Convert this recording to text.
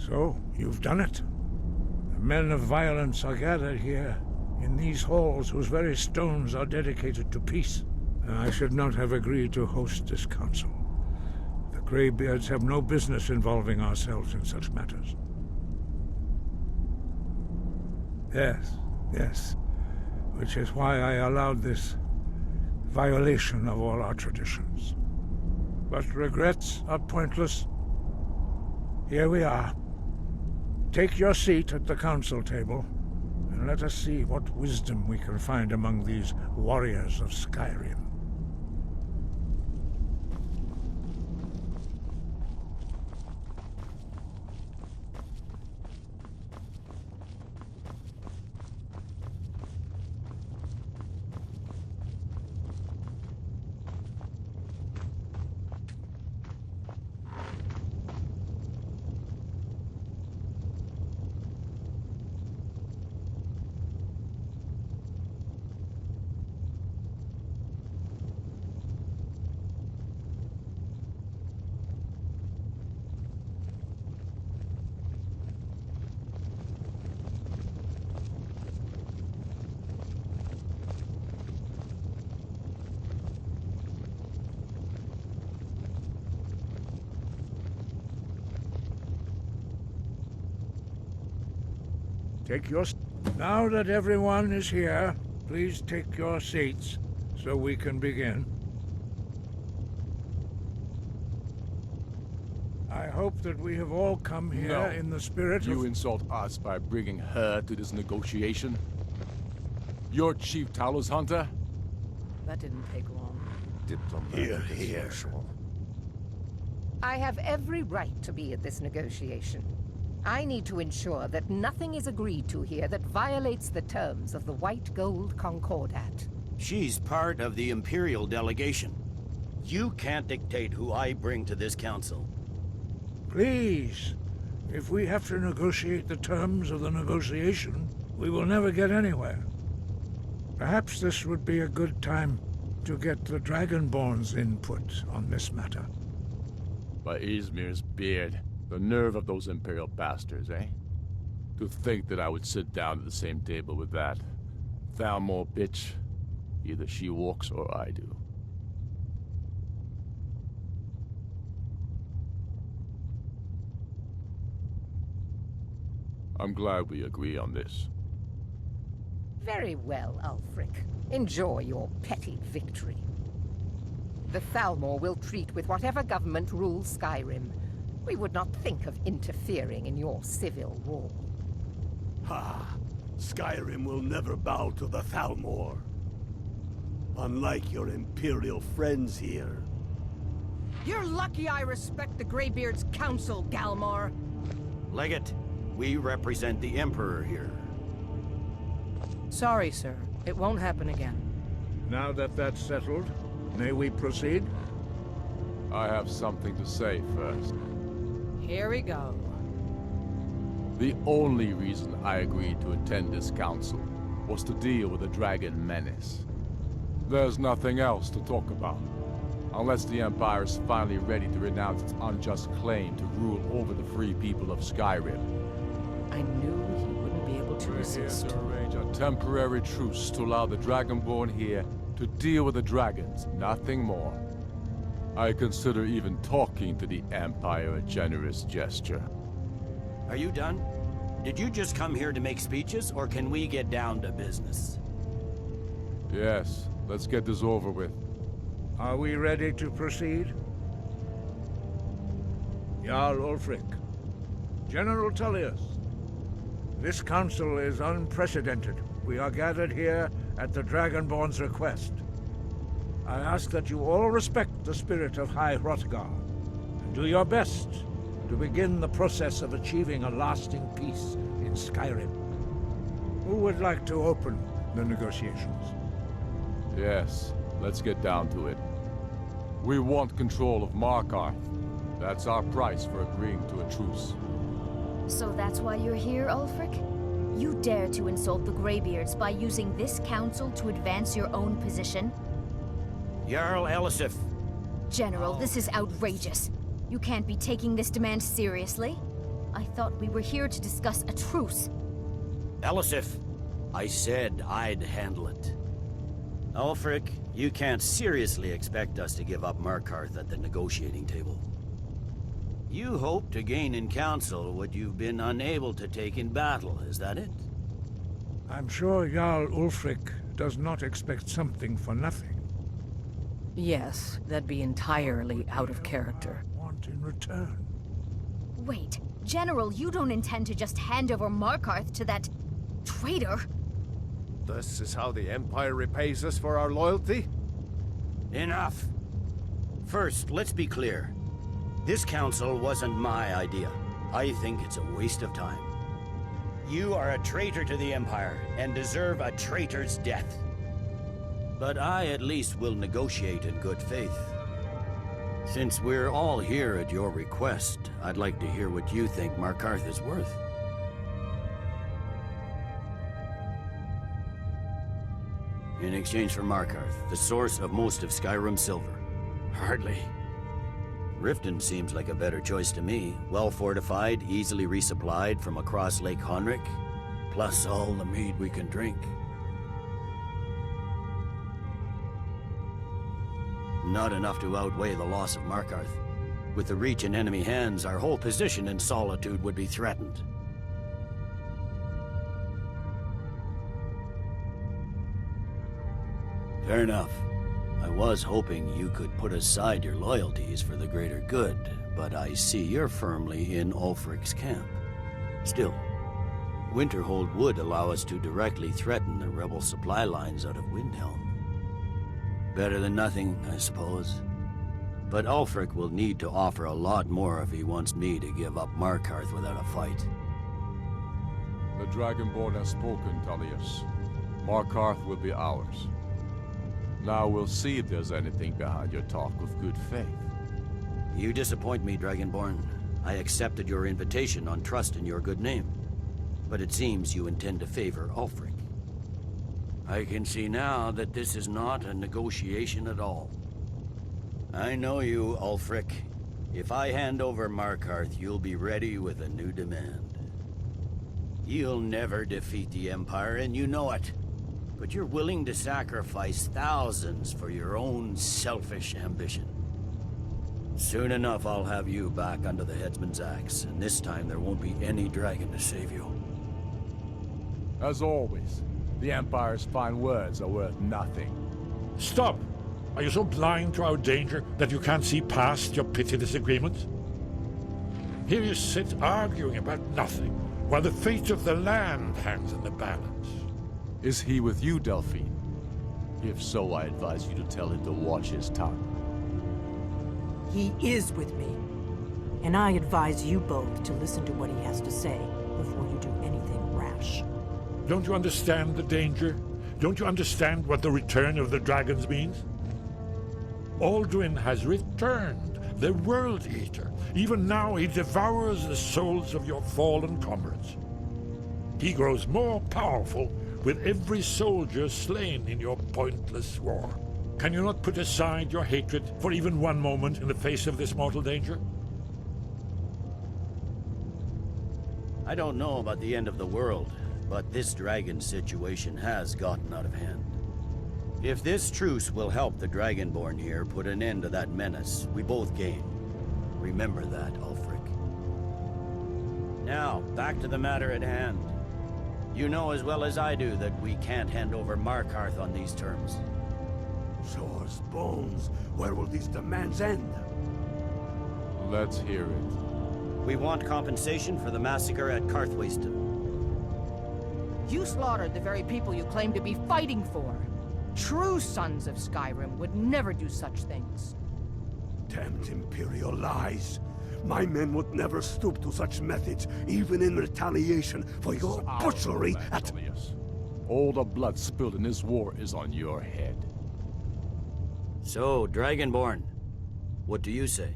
So, you've done it. The men of violence are gathered here, in these halls whose very stones are dedicated to peace. I should not have agreed to host this council. The Greybeards have no business involving ourselves in such matters. Yes. Which is why I allowed this violation of all our traditions. But regrets are pointless. Here we are. Take your seat at the council table, and let us see what wisdom we can find among these warriors of Skyrim. Now that everyone is here, please take your seats so we can begin. I hope that we have all come here in the spirit of... You insult us by bringing her to this negotiation? You're Chief Talos-hunter? That didn't take long. Here. I have every right to be at this negotiation. I need to ensure that nothing is agreed to here that violates the terms of the White Gold Concordat. She's part of the Imperial delegation. You can't dictate who I bring to this council. Please, if we have to negotiate the terms of the negotiation, we will never get anywhere. Perhaps this would be a good time to get the Dragonborn's input on this matter. By Izmir's beard. The nerve of those Imperial bastards, eh? To think that I would sit down at the same table with that Thalmor bitch. Either she walks or I do. I'm glad we agree on this. Very well, Ulfric. Enjoy your petty victory. The Thalmor will treat with whatever government rules Skyrim. We would not think of interfering in your civil war. Ha! Skyrim will never bow to the Thalmor. Unlike your Imperial friends here. You're lucky I respect the Greybeards' council, Galmar. Legate, we represent the Emperor here. Sorry, sir. It won't happen again. Now that that's settled, may we proceed? I have something to say first. Here we go. The only reason I agreed to attend this council was to deal with the dragon menace. There's nothing else to talk about, unless the Empire is finally ready to renounce its unjust claim to rule over the free people of Skyrim. I knew he wouldn't be able to resist. We're here to arrange a temporary truce to allow the Dragonborn here to deal with the dragons, nothing more. I consider even talking to the Empire a generous gesture. Are you done? Did you just come here to make speeches, or can we get down to business? Yes, let's get this over with. Are we ready to proceed? Jarl Ulfric, General Tullius, this council is unprecedented. We are gathered here at the Dragonborn's request. I ask that you all respect the spirit of High Hrothgar, and do your best to begin the process of achieving a lasting peace in Skyrim. Who would like to open the negotiations? Yes, let's get down to it. We want control of Markarth. That's our price for agreeing to a truce. So that's why you're here, Ulfric? You dare to insult the Greybeards by using this council to advance your own position? Jarl Elisif. General, this is outrageous. You can't be taking this demand seriously. I thought we were here to discuss a truce. Elisif, I said I'd handle it. Ulfric, you can't seriously expect us to give up Markarth at the negotiating table. You hope to gain in council what you've been unable to take in battle, is that it? I'm sure Jarl Ulfric does not expect something for nothing. Yes, that'd be entirely out of character. Want in return. Wait, General, you don't intend to just hand over Markarth to that traitor? This is how the Empire repays us for our loyalty? Enough! First, let's be clear. This council wasn't my idea. I think it's a waste of time. You are a traitor to the Empire, and deserve a traitor's death. But I at least will negotiate in good faith. Since we're all here at your request, I'd like to hear what you think Markarth is worth. In exchange for Markarth, the source of most of Skyrim's silver. Hardly. Riften seems like a better choice to me. Well fortified, easily resupplied from across Lake Honric, plus all the mead we can drink. Not enough to outweigh the loss of Markarth. With the Reach in enemy hands, our whole position in Solitude would be threatened. Fair enough. I was hoping you could put aside your loyalties for the greater good, but I see you're firmly in Ulfric's camp. Still, Winterhold would allow us to directly threaten the rebel supply lines out of Windhelm. Better than nothing, I suppose. But Ulfric will need to offer a lot more if he wants me to give up Markarth without a fight. The Dragonborn has spoken, Tullius. Markarth will be ours. Now we'll see if there's anything behind your talk of good faith. You disappoint me, Dragonborn. I accepted your invitation on trust in your good name. But it seems you intend to favor Ulfric. I can see now that this is not a negotiation at all. I know you, Ulfric. If I hand over Markarth, you'll be ready with a new demand. You'll never defeat the Empire, and you know it. But you're willing to sacrifice thousands for your own selfish ambition. Soon enough, I'll have you back under the headsman's axe, and this time there won't be any dragon to save you. As always, the Empire's fine words are worth nothing. Stop! Are you so blind to our danger that you can't see past your petty disagreements? Here you sit arguing about nothing, while the fate of the land hangs in the balance. Is he with you, Delphine? If so, I advise you to tell him to watch his tongue. He is with me. And I advise you both to listen to what he has to say before you do anything rash. Don't you understand the danger? Don't you understand what the return of the dragons means? Aldrin has returned, the World Eater. Even now he devours the souls of your fallen comrades. He grows more powerful with every soldier slain in your pointless war. Can you not put aside your hatred for even one moment in the face of this mortal danger? I don't know about the end of the world, but this dragon situation has gotten out of hand. If this truce will help the Dragonborn here put an end to that menace, we both gain. Remember that, Ulfric. Now, back to the matter at hand. You know as well as I do that we can't hand over Markarth on these terms. Swords, bones, where will these demands end? Let's hear it. We want compensation for the massacre at Karthwasten. You slaughtered the very people you claim to be fighting for. True sons of Skyrim would never do such things. Damned Imperial lies. My men would never stoop to such methods, even in retaliation for your butchery at... Tullius. All the blood spilled in this war is on your head. So, Dragonborn, what do you say?